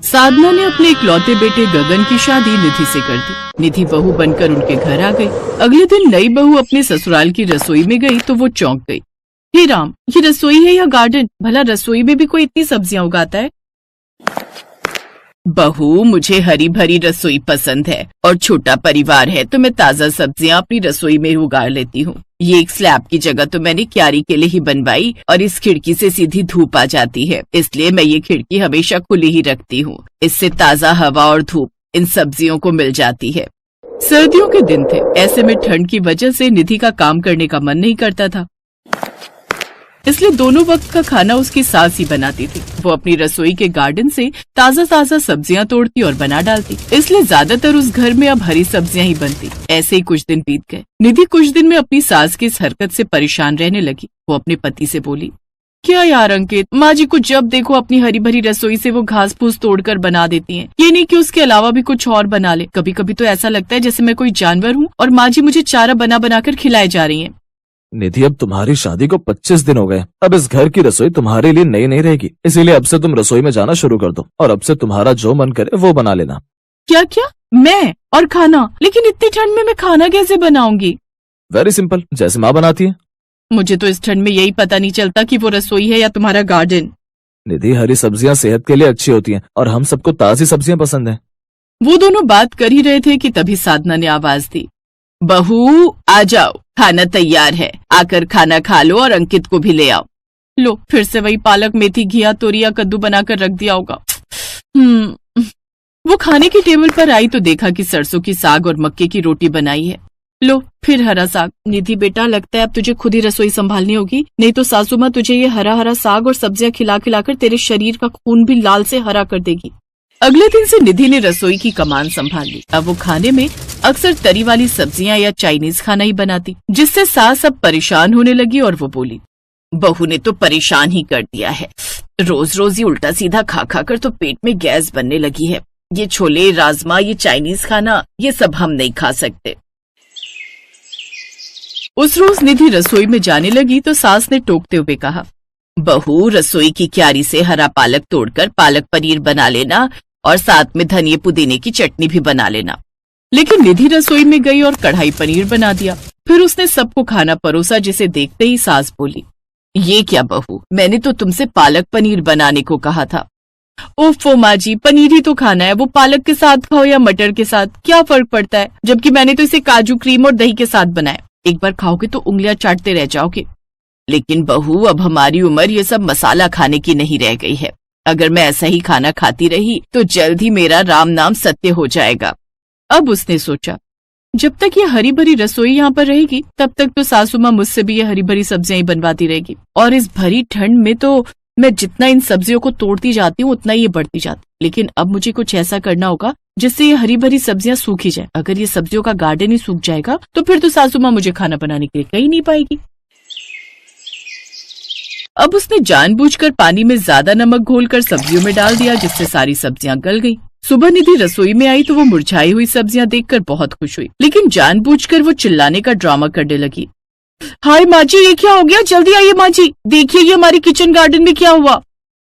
साधना ने अपने इकलौते बेटे गगन की शादी निधि से कर दी। निधि बहू बनकर उनके घर आ गई। अगले दिन नई बहू अपने ससुराल की रसोई में गई तो वो चौंक गई। हे राम, ये रसोई है या गार्डन? भला रसोई में भी कोई इतनी सब्जियां उगाता है? बहू, मुझे हरी भरी रसोई पसंद है और छोटा परिवार है तो मैं ताजा सब्जियां अपनी रसोई में उगा लेती हूँ। ये एक स्लैब की जगह तो मैंने क्यारी के लिए ही बनवाई और इस खिड़की से सीधी धूप आ जाती है, इसलिए मैं ये खिड़की हमेशा खुली ही रखती हूँ। इससे ताजा हवा और धूप इन सब्जियों को मिल जाती है। सर्दियों के दिन थे, ऐसे में ठंड की वजह से निधि का काम करने का मन नहीं करता था, इसलिए दोनों वक्त का खाना उसकी सास ही बनाती थी। वो अपनी रसोई के गार्डन से ताजा ताजा सब्जियां तोड़ती और बना डालती, इसलिए ज्यादातर उस घर में अब हरी सब्जियां ही बनती। ऐसे ही कुछ दिन बीत गए। निधि कुछ दिन में अपनी सास की इस हरकत से परेशान रहने लगी। वो अपने पति से बोली, क्या यार अंकित, माँ जी को जब देखो अपनी हरी भरी रसोई से वो घास फूस तोड़कर बना देती हैं। ये नहीं कि उसके अलावा भी कुछ और बना ले। कभी कभी तो ऐसा लगता है जैसे मैं कोई जानवर हूँ और माँ जी मुझे चारा बना बनाकर खिलाए जा रही है। निधि, अब तुम्हारी शादी को 25 दिन हो गए। अब इस घर की रसोई तुम्हारे लिए नई नहीं रहेगी, इसीलिए अब से तुम रसोई में जाना शुरू कर दो और अब से तुम्हारा जो मन करे वो बना लेना। क्या क्या? मैं और खाना? लेकिन इतनी ठंड में मैं खाना कैसे बनाऊंगी? वेरी सिंपल, जैसे माँ बनाती है। मुझे तो इस ठंड में यही पता नहीं चलता कि वो रसोई है या तुम्हारा गार्डन। निधि, हरी सब्जियां सेहत के लिए अच्छी होती हैं और हम सबको ताजी सब्जियां पसंद हैं। वो दोनों बात कर ही रहे थे कि तभी साधना ने आवाज दी, बहू आ जाओ, खाना तैयार है, आकर खाना खा लो और अंकित को भी ले आओ। लो, फिर से वही पालक, मेथी, घिया, तोरिया, कद्दू बनाकर रख दिया होगा। वो खाने की टेबल पर आई तो देखा कि सरसों की साग और मक्के की रोटी बनाई है। लो, फिर हरा साग। निधि बेटा, लगता है अब तुझे खुद ही रसोई संभालनी होगी, नहीं तो सासू माँ तुझे ये हरा हरा साग और सब्जियां खिला खिलाकर तेरे शरीर का खून भी लाल से हरा कर देगी। अगले दिन से निधि ने रसोई की कमान संभाल ली। अब वो खाने में अक्सर तरी वाली सब्जियां या चाइनीज खाना ही बनाती, जिससे सास अब परेशान होने लगी और वो बोली, बहू ने तो परेशान ही कर दिया है। रोज रोज ही उल्टा सीधा खा खा कर तो पेट में गैस बनने लगी है। ये छोले, राजमा, ये चाइनीज खाना, ये सब हम नहीं खा सकते। उस रोज निधि रसोई में जाने लगी तो सास ने टोकते हुए कहा, बहू, रसोई की क्यारी से हरा पालक तोड़कर पालक पनीर बना लेना और साथ में धनिये पुदीने की चटनी भी बना लेना। लेकिन निधि रसोई में गई और कढ़ाई पनीर बना दिया। फिर उसने सबको खाना परोसा, जिसे देखते ही सास बोली, ये क्या बहू, मैंने तो तुमसे पालक पनीर बनाने को कहा था। ओफो माँ जी, पनीर ही तो खाना है, वो पालक के साथ खाओ या मटर के साथ, क्या फर्क पड़ता है? जबकि मैंने तो इसे काजू, क्रीम और दही के साथ बनाया। एक बार खाओगे तो उंगलियां चाटते रह जाओगे। लेकिन बहू, अब हमारी उम्र ये सब मसाला खाने की नहीं रह गई है। अगर मैं ऐसा ही खाना खाती रही तो जल्द ही मेरा राम नाम सत्य हो जाएगा। अब उसने सोचा, जब तक ये हरी भरी रसोई यहाँ पर रहेगी तब तक तो सासू माँ मुझसे भी ये हरी भरी सब्जियां ही बनवाती रहेगी, और इस भरी ठंड में तो मैं जितना इन सब्जियों को तोड़ती जाती हूँ उतना ये बढ़ती जाती। लेकिन अब मुझे कुछ ऐसा करना होगा जिससे ये हरी भरी सब्जियां सूखी जाए। अगर ये सब्जियों का गार्डन ही सूख जाएगा तो फिर तो सासू माँ मुझे खाना बनाने के लिए कहीं नहीं पाएगी। अब उसने जानबूझकर पानी में ज्यादा नमक घोलकर सब्जियों में डाल दिया, जिससे सारी सब्जियां गल गईं। सुबह निधि रसोई में आई तो वो मुरझाई हुई सब्जियां देखकर बहुत खुश हुई, लेकिन जानबूझकर वो चिल्लाने का ड्रामा करने लगी। हाय माँ जी, ये क्या हो गया? जल्दी आइए माँ जी, देखिए ये हमारी किचन गार्डन में क्या हुआ।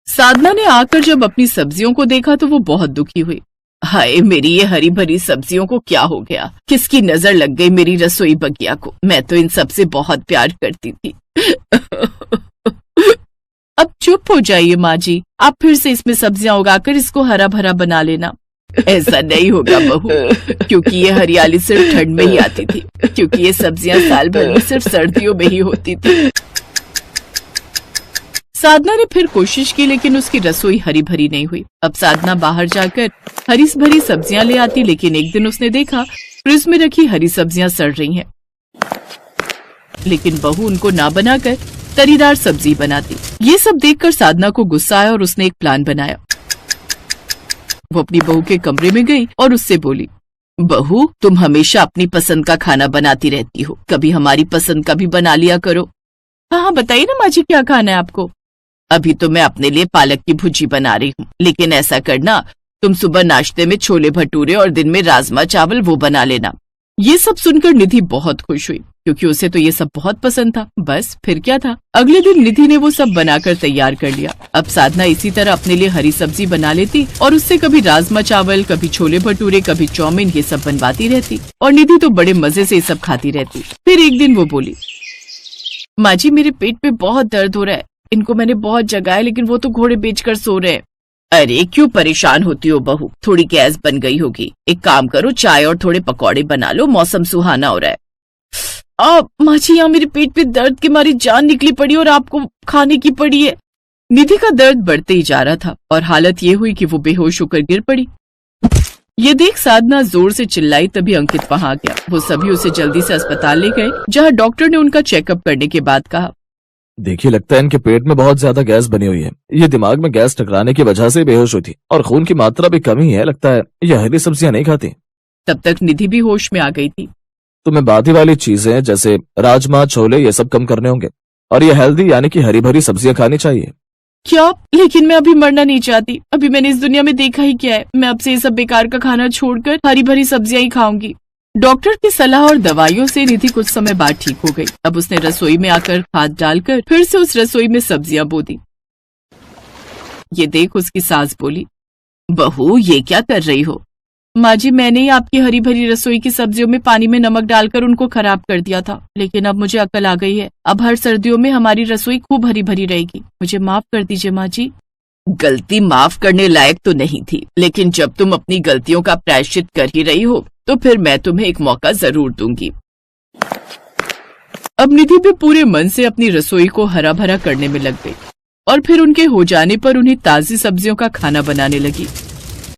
साधना ने आकर जब अपनी सब्जियों को देखा तो वो बहुत दुखी हुई। हाय, मेरी ये हरी भरी सब्जियों को क्या हो गया? किसकी नजर लग गई मेरी रसोई बगिया को? मैं तो इन सबसे बहुत प्यार करती थी। अब चुप हो जाइए माँ जी, आप फिर से इसमें सब्जियां उगाकर इसको हरा भरा बना लेना। ऐसा नहीं होगा बहू, क्योंकि ये हरियाली सिर्फ ठंड में ही आती थी, क्योंकि ये सब्जियां साल भर में सिर्फ सर्दियों में ही होती थी। साधना ने फिर कोशिश की, लेकिन उसकी रसोई हरी भरी नहीं हुई। अब साधना बाहर जाकर हरी भरी सब्जियां ले आती, लेकिन एक दिन उसने देखा फ्रिज में रखी हरी सब्जियां सड़ रही हैं। लेकिन बहू उनको ना बनाकर तरीदार सब्जी बनाती। ये सब देखकर साधना को गुस्सा आया और उसने एक प्लान बनाया। वो अपनी बहू के कमरे में गई और उससे बोली, बहू, तुम हमेशा अपनी पसंद का खाना बनाती रहती हो, कभी हमारी पसंद का भी बना लिया करो। हाँ, बताइए ना माँ जी, क्या खाना है आपको? अभी तो मैं अपने लिए पालक की भुजी बना रही हूँ, लेकिन ऐसा करना, तुम सुबह नाश्ते में छोले भटूरे और दिन में राजमा चावल वो बना लेना। ये सब सुनकर निधि बहुत खुश हुई। क्योंकि उसे तो ये सब बहुत पसंद था। बस फिर क्या था। अगले दिन निधि ने वो सब बनाकर तैयार कर लिया। अब साधना इसी तरह अपने लिए हरी सब्जी बना लेती और उससे कभी राजमा चावल, कभी छोले भटूरे, कभी चाउमीन ये सब बनवाती रहती और निधि तो बड़े मजे से ये सब खाती रहती। फिर एक दिन वो बोली, माँ जी मेरे पेट में बहुत दर्द हो रहा है। इनको मैंने बहुत जगाया लेकिन वो तो घोड़े बेचकर सो रहे हैं। अरे क्यों परेशान होती हो बहू, थोड़ी गैस बन गई होगी। एक काम करो, चाय और थोड़े पकौड़े बना लो, मौसम सुहाना हो रहा है। माँ जी यहाँ मेरे पेट पे दर्द के मारी जान निकली पड़ी और आपको खाने की पड़ी है। निधि का दर्द बढ़ते ही जा रहा था और हालत ये हुई कि वो बेहोश होकर गिर पड़ी। ये देख साधना जोर से चिल्लाई, तभी अंकित वहां आ गया। वो सभी उसे जल्दी से अस्पताल ले गए, जहाँ डॉक्टर ने उनका चेकअप करने के बाद कहा, देखिए लगता है इनके पेट में बहुत ज्यादा गैस बनी हुई है। ये दिमाग में गैस टकराने की वजह से बेहोश हुई थी और खून की मात्रा भी कमी है। लगता है ये हरी सब्जियां नहीं खाती। तब तक निधि भी होश में आ गई थी। तुम्हें बादी वाली चीजें जैसे राजमा, छोले ये सब कम करने होंगे और ये हेल्दी यानी कि हरी भरी सब्जियां खानी चाहिए। क्या? लेकिन मैं अभी मरना नहीं चाहती। अभी मैंने इस दुनिया में देखा ही क्या है। मैं अब से ये सब बेकार का खाना छोड़कर हरी भरी सब्जियां ही खाऊंगी। डॉक्टर की सलाह और दवाइयों से निधि कुछ समय बाद ठीक हो गई। अब उसने रसोई में आकर खाद डालकर फिर से उस रसोई में सब्जियां बो दी। ये देख उसकी सास बोली, बहू ये क्या कर रही हो? माँ जी मैंने ही आपकी हरी भरी रसोई की सब्जियों में पानी में नमक डालकर उनको खराब कर दिया था, लेकिन अब मुझे अकल आ गई है। अब हर सर्दियों में हमारी रसोई खूब हरी भरी रहेगी। मुझे माफ कर दीजिए माँ जी। गलती माफ करने लायक तो नहीं थी, लेकिन जब तुम अपनी गलतियों का प्रायश्चित कर ही रही हो तो फिर मैं तुम्हें एक मौका जरूर दूंगी। अब निधि भी पूरे मन से अपनी रसोई को हरा भरा करने में लग गई और फिर उनके हो जाने पर उन्हें ताजी सब्जियों का खाना बनाने लगी।